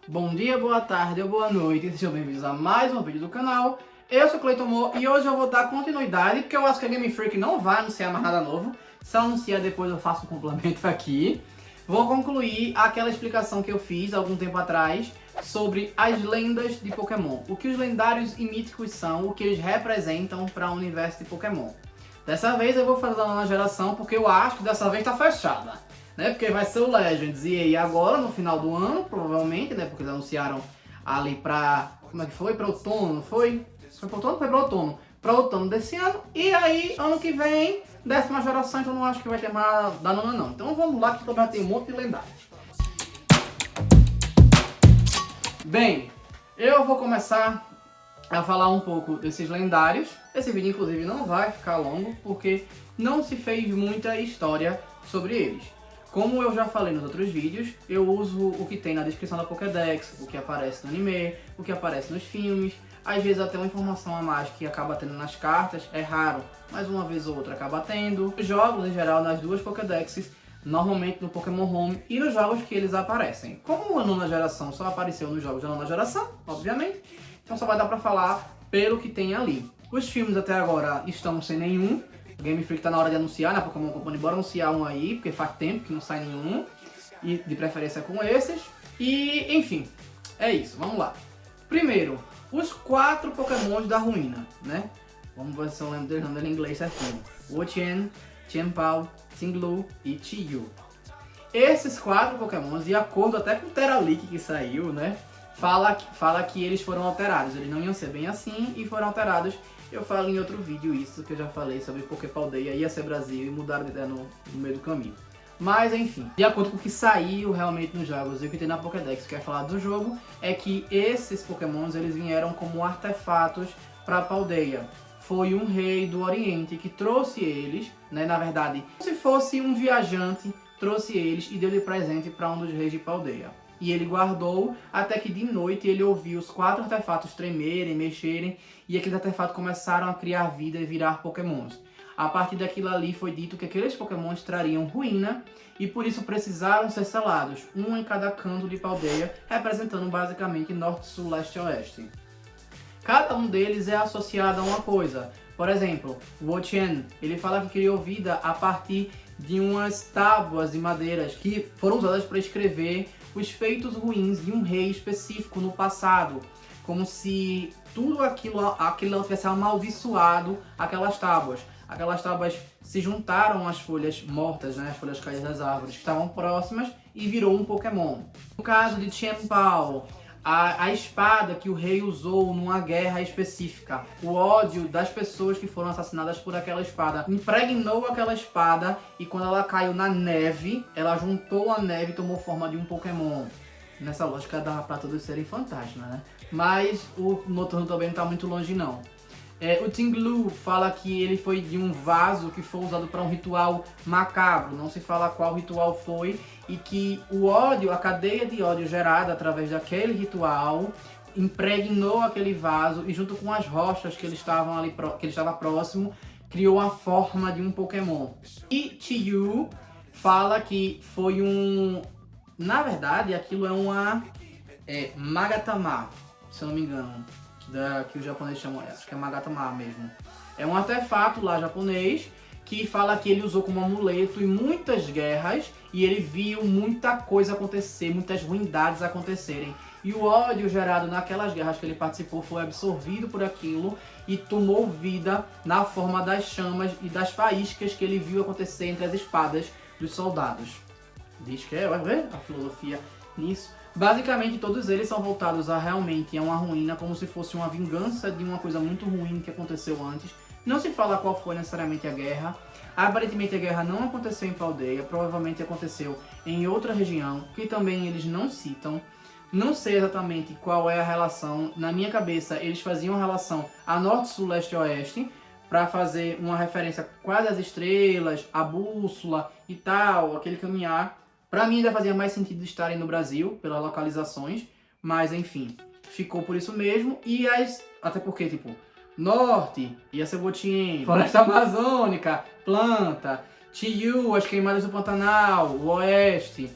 Bom dia, boa tarde ou boa noite, sejam bem-vindos a mais um vídeo do canal. Eu sou o Cleiton Mo e hoje eu vou dar continuidade, porque eu acho que a Game Freak não vai anunciar mais nada novo. Se anunciar depois eu faço um complemento aqui. Vou concluir aquela explicação que eu fiz há algum tempo atrás sobre as lendas de Pokémon. O que os lendários e míticos são, o que eles representam para o universo de Pokémon. Dessa vez eu vou fazer a nova geração porque eu acho que dessa vez tá fechada. Né? Porque vai ser o Legends e aí agora, no final do ano, provavelmente, né? Porque eles anunciaram ali pra... Como é que foi? Pra outono, não foi? Foi pra outono? Foi pra outono. Pra outono desse ano. E aí, ano que vem, 10ª geração, então não acho que vai ter mais da nona não. Então vamos lá que também tem um monte de lendários. Bem, eu vou começar a falar um pouco desses lendários. Esse vídeo, inclusive, não vai ficar longo, porque não se fez muita história sobre eles. Como eu já falei nos outros vídeos, eu uso o que tem na descrição da Pokédex, o que aparece no anime, o que aparece nos filmes, às vezes até uma informação a mais que acaba tendo nas cartas, é raro, mas uma vez ou outra acaba tendo. Os jogos, em geral, nas duas Pokédexes, normalmente no Pokémon Home e nos jogos que eles aparecem. Como a nona geração só apareceu nos jogos da nona geração, obviamente, então só vai dar pra falar pelo que tem ali. Os filmes até agora estão sem nenhum. O Game Freak tá na hora de anunciar, né? Pokémon Company, bora anunciar um aí, porque faz tempo que não sai nenhum. E de preferência com esses. E, enfim, é isso, vamos lá. Primeiro, os 4 Pokémons da ruína, né? Vamos ver se eu lembro deles em inglês certinho. Wo-Chien, Chien-Pao, Ting-Lu e Chi-Yu. Esses 4 Pokémons, de acordo até com o Teralic que saiu, né? Fala que eles foram alterados. Eles não iam ser bem assim e foram alterados. Eu falo em outro vídeo isso, que eu já falei sobre Poképaldeia, ia ser Brasil e mudaram de ideia no meio do caminho. Mas enfim, de acordo com o que saiu realmente nos jogos e o que tem na Pokédex, que é falar do jogo, é que esses Pokémons eles vieram como artefatos para a Paldeia. Foi um rei do Oriente que trouxe eles, né, na verdade, como se fosse um viajante, trouxe eles e deu de presente para um dos reis de Paldeia. E ele guardou até que de noite ele ouviu os 4 artefatos tremerem, mexerem, e aqueles artefatos começaram a criar vida e virar Pokémons. A partir daquilo ali foi dito que aqueles Pokémons trariam ruína, e por isso precisaram ser selados, um em cada canto de Paldeia, representando basicamente Norte, Sul, Leste e Oeste. Cada um deles é associado a uma coisa. Por exemplo, o Wo-Chien, ele fala que criou vida a partir de umas tábuas de madeiras que foram usadas para escrever os feitos ruins de um rei específico no passado, como se tudo aquilo tivesse amaldiçoado aquelas tábuas. Aquelas tábuas se juntaram às folhas mortas, né, as folhas caídas das árvores que estavam próximas e virou um Pokémon. No caso de Chien-Pao, a espada que o rei usou numa guerra específica, o ódio das pessoas que foram assassinadas por aquela espada, impregnou aquela espada e quando ela caiu na neve, ela juntou a neve e tomou forma de um Pokémon. Nessa lógica dá pra todos serem fantasmas, né? Mas o Noturno também não tá muito longe não. O Ting-Lu fala que ele foi de um vaso que foi usado para um ritual macabro, não se fala qual ritual foi, e que o ódio, a cadeia de ódio gerada através daquele ritual, impregnou aquele vaso e junto com as rochas que ele estava próximo, criou a forma de um Pokémon. E Chi-Yu fala que foi um... Na verdade, aquilo é uma Magatama, se eu não me engano. Que o japonês chama, acho que é Magatama mesmo. É um artefato lá japonês que fala que ele usou como amuleto em muitas guerras e ele viu muita coisa acontecer, muitas ruindades acontecerem. E o ódio gerado naquelas guerras que ele participou foi absorvido por aquilo e tomou vida na forma das chamas e das faíscas que ele viu acontecer entre as espadas dos soldados. Diz que vai ver a filosofia nisso. Basicamente todos eles são voltados a realmente uma ruína, como se fosse uma vingança de uma coisa muito ruim que aconteceu antes. Não se fala qual foi necessariamente a guerra. Aparentemente a guerra não aconteceu em Paldeia, provavelmente aconteceu em outra região, que também eles não citam. Não sei exatamente qual é a relação. Na minha cabeça eles faziam a relação a Norte, Sul, Leste e Oeste, para fazer uma referência quase às estrelas, a bússola e tal, aquele caminhar. Pra mim ainda fazia mais sentido estarem no Brasil, pelas localizações, mas enfim, ficou por isso mesmo. E até porque, tipo, Norte ia ser Wo-Chien, Floresta Amazônica, planta, Chi-Yu, as queimadas do Pantanal, o Oeste,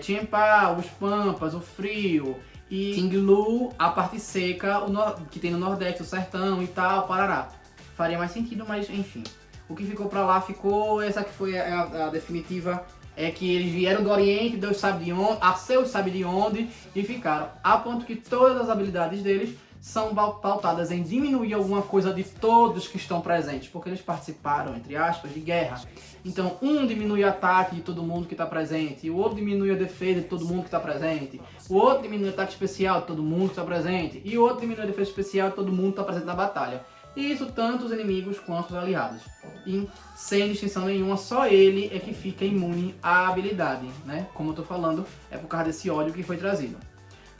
Chien-Pao, os Pampas, o frio, e Tinglu, a parte seca, que tem no Nordeste, o sertão e tal, parará. Faria mais sentido, mas enfim. O que ficou pra lá ficou, essa que foi a definitiva, é que eles vieram do Oriente, Deus sabe de onde, Arceus sabe de onde, e ficaram. A ponto que todas as habilidades deles são pautadas em diminuir alguma coisa de todos que estão presentes, porque eles participaram, entre aspas, de guerra. Então, um diminui o ataque de todo mundo que está presente, o outro diminui a defesa de todo mundo que está presente, o outro diminui o ataque especial de todo mundo que está presente, e o outro diminui a defesa especial de todo mundo que está presente na batalha. E isso tanto os inimigos quanto os aliados. E sem distinção nenhuma, só ele é que fica imune à habilidade, né? Como eu tô falando, é por causa desse ódio que foi trazido.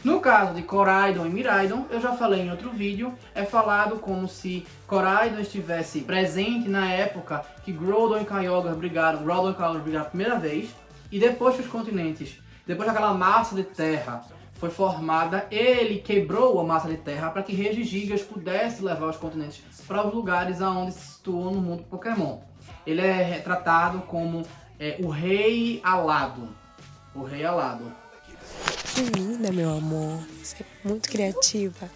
No caso de Koraidon e Miraidon, eu já falei em outro vídeo, é falado como se Koraidon estivesse presente na época que Groudon e Kyogre brigaram a primeira vez, e depois que os continentes, depois daquela massa de terra foi formada, ele quebrou a massa de terra para que Regigigas pudesse levar os continentes para os lugares aonde se situam no mundo Pokémon. Ele é retratado como o Rei Alado. O Rei Alado. Que linda, meu amor. Você é muito criativa.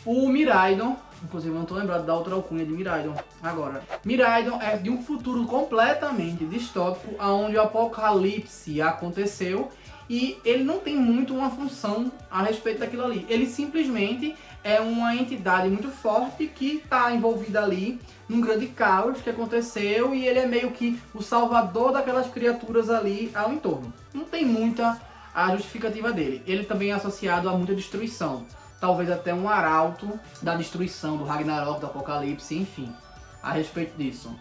O Miraidon, inclusive eu não tô lembrado da outra alcunha de Miraidon agora. Miraidon é de um futuro completamente distópico, onde o apocalipse aconteceu e ele não tem muito uma função a respeito daquilo ali. Ele simplesmente é uma entidade muito forte que está envolvida ali num grande caos que aconteceu e ele é meio que o salvador daquelas criaturas ali ao entorno. Não tem muita a justificativa dele. Ele também é associado a muita destruição. Talvez até um arauto da destruição, do Ragnarok, do Apocalipse, enfim, a respeito disso.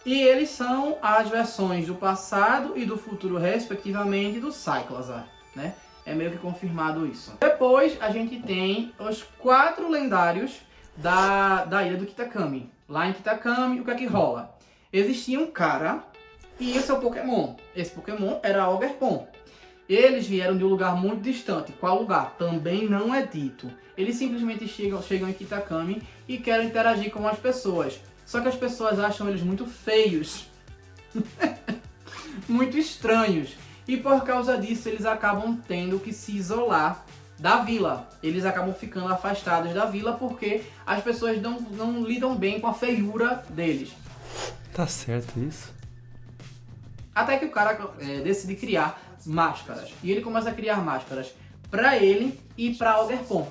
E eles são as versões do passado e do futuro, respectivamente, do Cyclazar, né? É meio que confirmado isso. Depois a gente tem os 4 lendários da ilha do Kitakami. Lá em Kitakami, o que é que rola? Existia um cara e o seu Pokémon. Esse Pokémon era Ogerpon. Eles vieram de um lugar muito distante. Qual lugar? Também não é dito. Eles simplesmente chegam em Kitakami e querem interagir com as pessoas. Só que as pessoas acham eles muito feios. Muito estranhos. E por causa disso eles acabam tendo que se isolar da vila. Eles acabam ficando afastados da vila porque as pessoas não lidam bem com a feiura deles. Tá certo isso? Até que o cara decide criar máscaras. E ele começa a criar máscaras para ele e para Ogerpon,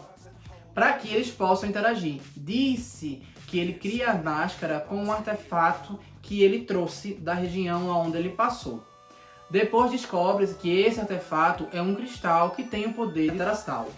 para que eles possam interagir. Disse que ele cria a máscara com um artefato que ele trouxe da região onde ele passou. Depois descobre-se que esse artefato é um cristal que tem o poder de Terastal.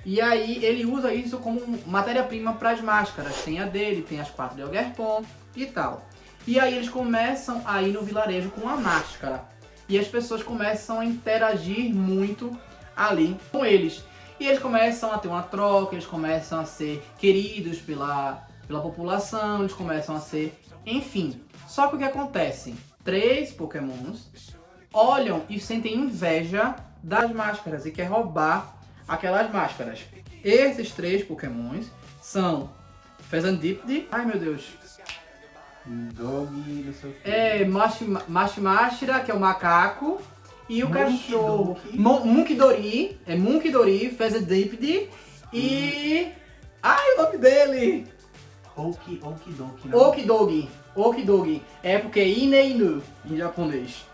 E aí ele usa isso como matéria-prima para as máscaras. Tem a dele, tem as 4 de Ogerpon e tal. E aí eles começam a ir no vilarejo com a máscara. E as pessoas começam a interagir muito ali com eles. E eles começam a ter uma troca, eles começam a ser queridos pela população, eles começam a ser... Enfim. Só que o que acontece? 3 Pokémons olham e sentem inveja das máscaras e quer roubar aquelas máscaras. Esses 3 Pokémons são Fezandipede, ai meu Deus, Dog, não sei o que. Mashimashira, que é o macaco, e o Monkey cachorro Donkey. Munkidori, Fezandipede e... ai, o nome dele! Okidoki. Okidogi. É porque é Ine-Inu em japonês.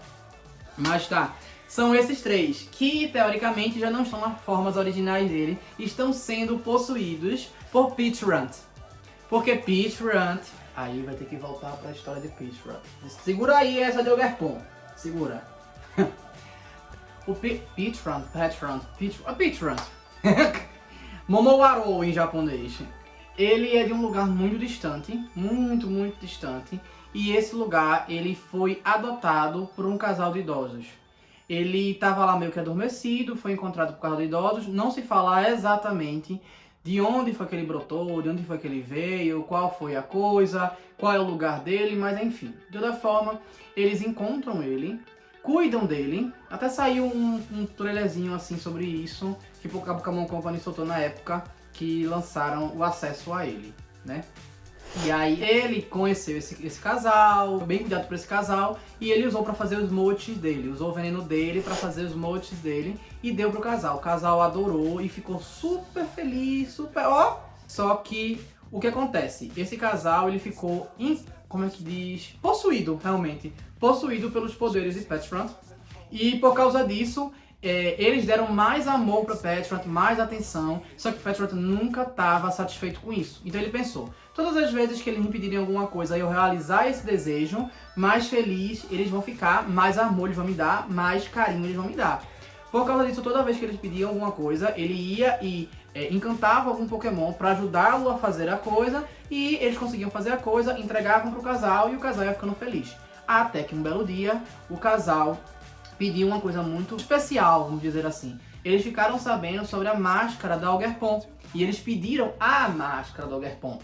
Mas tá. São esses 3 que, teoricamente, já não estão nas formas originais dele. Estão sendo possuídos por Peachrunt. Porque Peachrunt... aí vai ter que voltar pra história de Peachrunt. Segura aí essa de Ogerpon. Segura. O Peachrunt. Momowaro em japonês. Ele é de um lugar muito distante, muito distante, e esse lugar ele foi adotado por um casal de idosos. Ele estava lá meio que adormecido, foi encontrado por causa de idosos, não se fala exatamente de onde foi que ele brotou, de onde foi que ele veio, qual foi a coisa, qual é o lugar dele, mas enfim. De toda forma, eles encontram ele, cuidam dele, até saiu um trailerzinho assim sobre isso, que o Pokémon Company soltou na época, que lançaram o acesso a ele, né? E aí ele conheceu esse casal, bem cuidado por esse casal, e ele usou pra fazer os motes dele, usou o veneno dele pra fazer os motes dele e deu pro casal. O casal adorou e ficou super feliz, super ó. Só que o que acontece? Esse casal ele ficou, como é que diz? Possuído, realmente. Possuído pelos poderes de Petrunt. E por causa disso, eles deram mais amor para Petrunt, mais atenção, só que Petrunt nunca estava satisfeito com isso. Então ele pensou, todas as vezes que eles me pedirem alguma coisa e eu realizar esse desejo, mais feliz eles vão ficar, mais amor eles vão me dar, mais carinho eles vão me dar. Por causa disso, toda vez que eles pediam alguma coisa, ele ia e encantava algum Pokémon para ajudá-lo a fazer a coisa, e eles conseguiam fazer a coisa, entregavam pro casal e o casal ia ficando feliz. Até que um belo dia, o casal pediu uma coisa muito especial, vamos dizer assim. Eles ficaram sabendo sobre a máscara da Ogerpon e eles pediram a máscara da Ogerpon.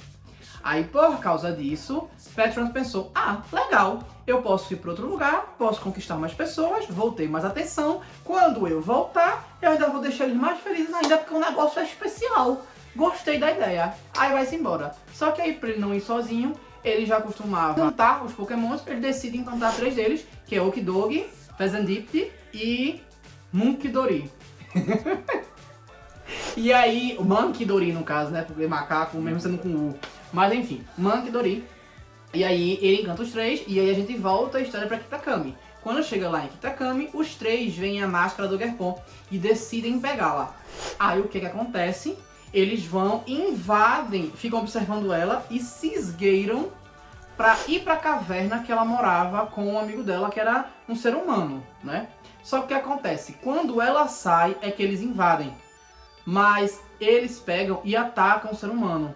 Aí, por causa disso, Petrunt pensou, legal, eu posso ir para outro lugar, posso conquistar mais pessoas, vou ter mais atenção. Quando eu voltar, eu ainda vou deixar eles mais felizes ainda, porque o negócio é especial. Gostei da ideia. Aí vai-se embora. Só que aí, para ele não ir sozinho, ele já costumava cantar os Pokémons, ele decide encantar 3 deles, que é Okidog, Fezandipti e Munkidori. E aí, o Munkidori no caso, né? Porque macaco, mesmo sendo com U. Mas enfim, Munkidori. E aí ele encanta os 3 e aí a gente volta a história pra Kitakami. Quando chega lá em Kitakami, os 3 veem a máscara do Ogerpon e decidem pegá-la. Aí o que acontece? Eles vão, invadem, ficam observando ela e se esgueiram pra ir pra caverna que ela morava com um amigo dela, que era um ser humano, né? Só que o que acontece? Quando ela sai, é que eles invadem. Mas eles pegam e atacam o ser humano.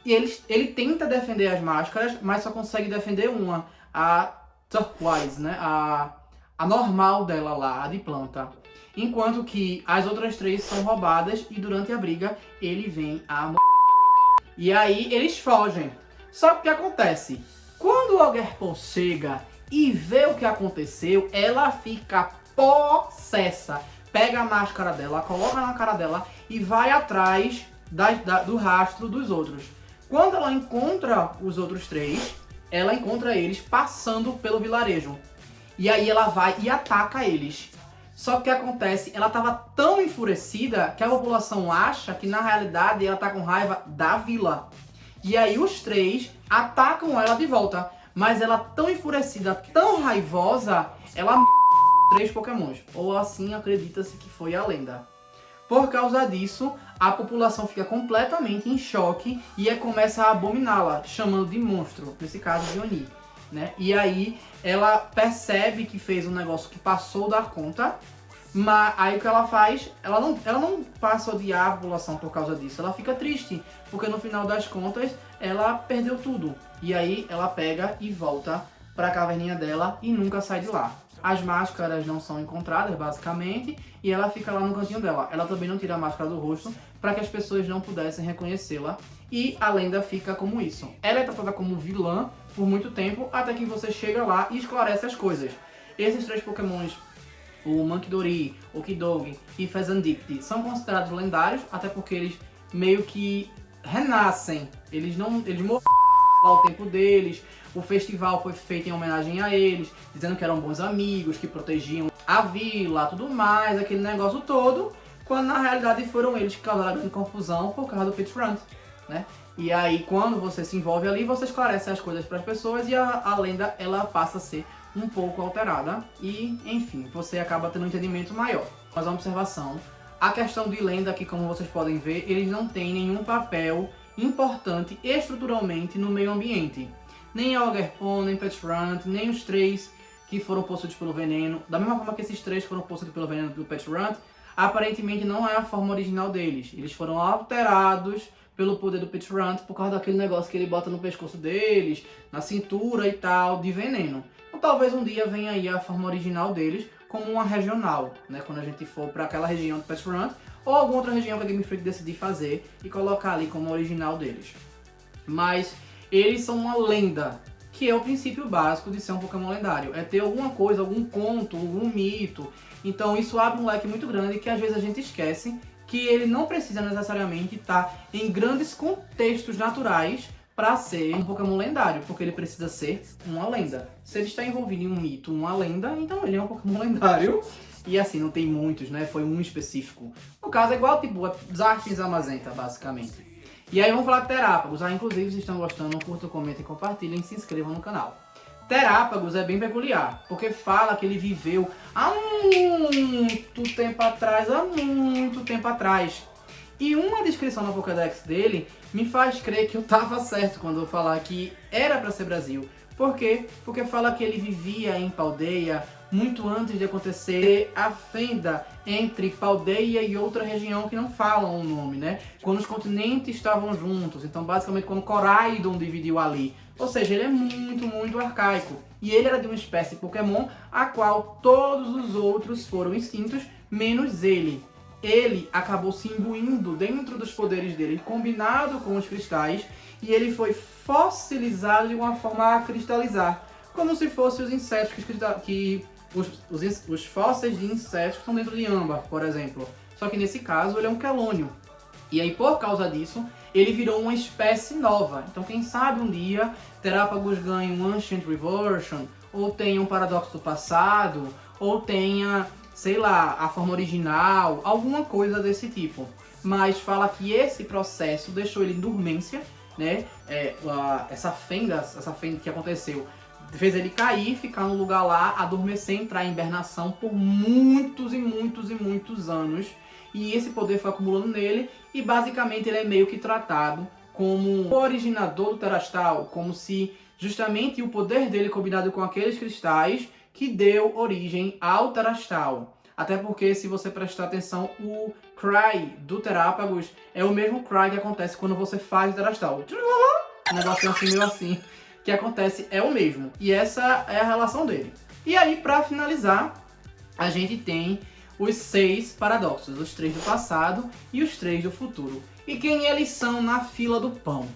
E ele tenta defender as máscaras, mas só consegue defender uma. A Turquoise, né? A normal dela lá, a de planta. Enquanto que as outras 3 são roubadas e durante a briga ele vem a... E aí eles fogem. Só que o que acontece? Quando o Ogerpon chega e vê o que aconteceu, ela fica possessa. Pega a máscara dela, coloca na cara dela e vai atrás do rastro dos outros. Quando ela encontra os outros 3, ela encontra eles passando pelo vilarejo. E aí ela vai e ataca eles. Só que o que acontece? Ela estava tão enfurecida que a população acha que na realidade ela está com raiva da vila. E aí os 3 atacam ela de volta. Mas ela tão enfurecida, tão raivosa, ela 3 Pokémons. Ou assim acredita-se que foi a lenda. Por causa disso, a população fica completamente em choque e começa a abominá-la, chamando de monstro, nesse caso de Oni, né? E aí ela percebe que fez um negócio que passou da conta, mas aí o que ela faz, ela não passa a odiar a população por causa disso, ela fica triste, porque no final das contas ela perdeu tudo. E aí ela pega e volta para a caverninha dela e nunca sai de lá. As máscaras não são encontradas, basicamente, e ela fica lá no cantinho dela. Ela também não tira a máscara do rosto para que as pessoas não pudessem reconhecê-la. E a lenda fica como isso. Ela é tratada como vilã por muito tempo, até que você chega lá e esclarece as coisas. Esses 3 Pokémons, o Munkidori, Okidog e Fezandipiti, são considerados lendários, até porque eles meio que renascem. Eles morreram ao tempo deles. O festival foi feito em homenagem a eles, dizendo que eram bons amigos, que protegiam a vila, tudo mais, aquele negócio todo, quando na realidade foram eles que causaram a grande confusão por causa do Petrunt, né? E aí quando você se envolve ali, você esclarece as coisas para as pessoas e a lenda ela passa a ser um pouco alterada e, enfim, você acaba tendo um entendimento maior. Mas uma observação, a questão de lenda aqui, como vocês podem ver, eles não têm nenhum papel importante estruturalmente no meio ambiente. Nem a Ogerpon, nem Petrunt, nem os 3 que foram possuídos pelo veneno. Da mesma forma que esses 3 foram possuídos pelo veneno do Petrunt, aparentemente não é a forma original deles. Eles foram alterados pelo poder do Petrunt por causa daquele negócio que ele bota no pescoço deles, na cintura e tal, de veneno. Então talvez um dia venha aí a forma original deles como uma regional, né? Quando a gente for para aquela região do Petrunt, ou alguma outra região que a Game Freak decidir fazer e colocar ali como original deles. Mas eles são uma lenda, que é o princípio básico de ser um Pokémon lendário. É ter alguma coisa, algum conto, algum mito. Então isso abre um leque muito grande que às vezes a gente esquece que ele não precisa necessariamente estar em grandes contextos naturais para ser um Pokémon lendário, porque ele precisa ser uma lenda. Se ele está envolvido em um mito, uma lenda, então ele é um Pokémon lendário. E assim, não tem muitos, né? Foi um específico. No caso, é igual, tipo, Zacian Zamazenta, basicamente. E aí vamos falar de Terápagos. Inclusive, se estão gostando, curtam, comentem, compartilhem e se inscrevam no canal. Terápagos é bem peculiar, porque fala que ele viveu há muito tempo atrás. E uma descrição na Pokédex dele me faz crer que eu tava certo quando eu falar que era para ser Brasil. Por quê? Porque fala que ele vivia em Paldea muito antes de acontecer a fenda entre Paldea e outra região que não falam o nome, né? Quando os continentes estavam juntos, então basicamente quando Coraidon dividiu ali. Ou seja, ele é muito arcaico. E ele era de uma espécie de Pokémon a qual todos os outros foram extintos, menos ele. Ele acabou se imbuindo dentro dos poderes dele, combinado com os cristais, e ele foi fossilizado de uma forma a cristalizar, como se fossem os insetos os fósseis de insetos que estão dentro de âmbar, por exemplo. Só que nesse caso ele é um quelônio. E aí por causa disso, ele virou uma espécie nova. Então quem sabe um dia Terápagos ganhe um Ancient Reversion, ou tenha um Paradoxo do Passado, ou tenha, sei lá, a forma original, alguma coisa desse tipo. Mas fala que esse processo deixou ele em dormência, né? Essa fenda que aconteceu fez ele cair, ficar no lugar lá, adormecer, entrar em hibernação por muitos anos. E esse poder foi acumulando nele e basicamente ele é meio que tratado como o originador do Terastal, como se justamente o poder dele combinado com aqueles cristais que deu origem ao Terastal. Até porque, se você prestar atenção, o Cry do Terápagos é o mesmo Cry que acontece quando você faz o Terastal. Um negócio assim, meio assim, que acontece é o mesmo. E essa é a relação dele. E aí, pra finalizar, a gente tem os 6 paradoxos, os 3 do passado e os 3 do futuro. E quem eles são na fila do pão?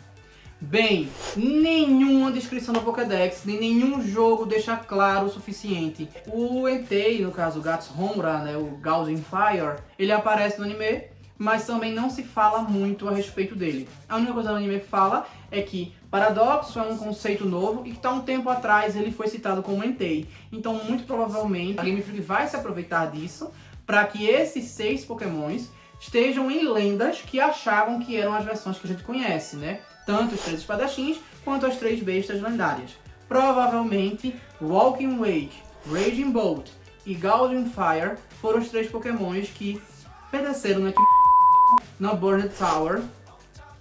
Bem, nenhuma descrição da Pokédex, nem nenhum jogo deixa claro o suficiente. O Entei, no caso o Gats Homura, né, o Gaussian Fire, ele aparece no anime, mas também não se fala muito a respeito dele. A única coisa que o anime fala é que Paradoxo é um conceito novo e que há um tempo atrás ele foi citado como Entei. Então muito provavelmente a Game Freak vai se aproveitar disso para que esses 6 Pokémons estejam em lendas que achavam que eram as versões que a gente conhece, né? Tanto os 3 espadachins quanto as 3 bestas lendárias. Provavelmente, Walking Wake, Raging Bolt e Gaussian Fire foram os 3 Pokémons que pereceram na Burned Tower,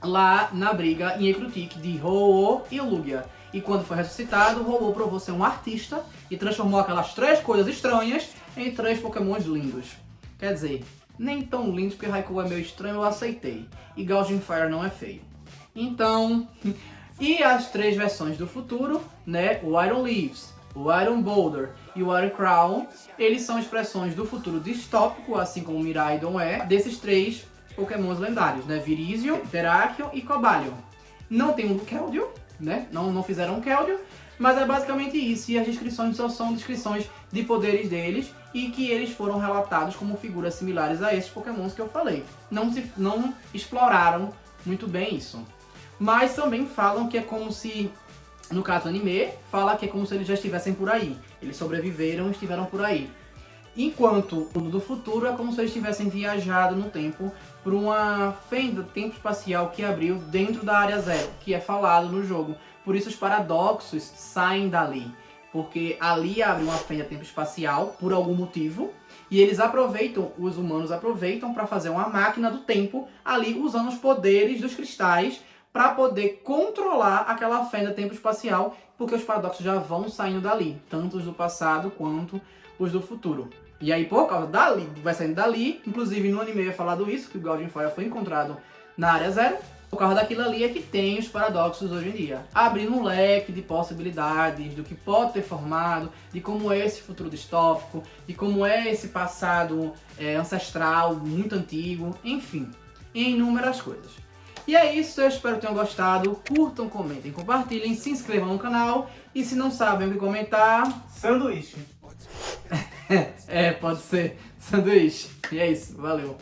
lá na briga em Ecruteak de Ho-Oh e Lugia. E quando foi ressuscitado, Ho-Oh provou ser um artista e transformou aquelas 3 coisas estranhas em 3 Pokémons lindos. Quer dizer, nem tão lindos porque Raikou é meio estranho, eu aceitei. E Gaussian Fire não é feio. Então, e as 3 versões do futuro, né? O Iron Leaves, o Iron Boulder e o Iron Crown, eles são expressões do futuro distópico, assim como o Miraidon é, desses 3 Pokémons lendários, né? Virizion, Terrakion e Cobalion. Não tem um Keldeo, né? Não fizeram um Keldeo, mas é basicamente isso. E as descrições só são descrições de poderes deles e que eles foram relatados como figuras similares a esses Pokémons que eu falei. Não exploraram muito bem isso. Mas também falam que é como se, no caso do anime, fala que é como se eles já estivessem por aí. Eles sobreviveram e estiveram por aí. Enquanto o do futuro é como se eles tivessem viajado no tempo por uma fenda tempo espacial que abriu dentro da área 0, que é falado no jogo. Por isso os paradoxos saem dali, porque ali abre uma fenda tempo espacial por algum motivo, e os humanos aproveitam para fazer uma máquina do tempo ali usando os poderes dos cristais para poder controlar aquela fenda tempo espacial, porque os paradoxos já vão saindo dali, tanto os do passado quanto os do futuro. E aí por causa dali, vai saindo dali, inclusive no anime é falado isso, que o Gaussian Fire foi encontrado na área 0, por causa daquilo ali é que tem os paradoxos hoje em dia, abrindo um leque de possibilidades do que pode ter formado, de como é esse futuro distópico, de como é esse passado ancestral, muito antigo, enfim, inúmeras coisas. E é isso, eu espero que tenham gostado, curtam, comentem, compartilhem, se inscrevam no canal e se não sabem o que comentar... Sanduíche. pode ser sanduíche. E é isso, valeu.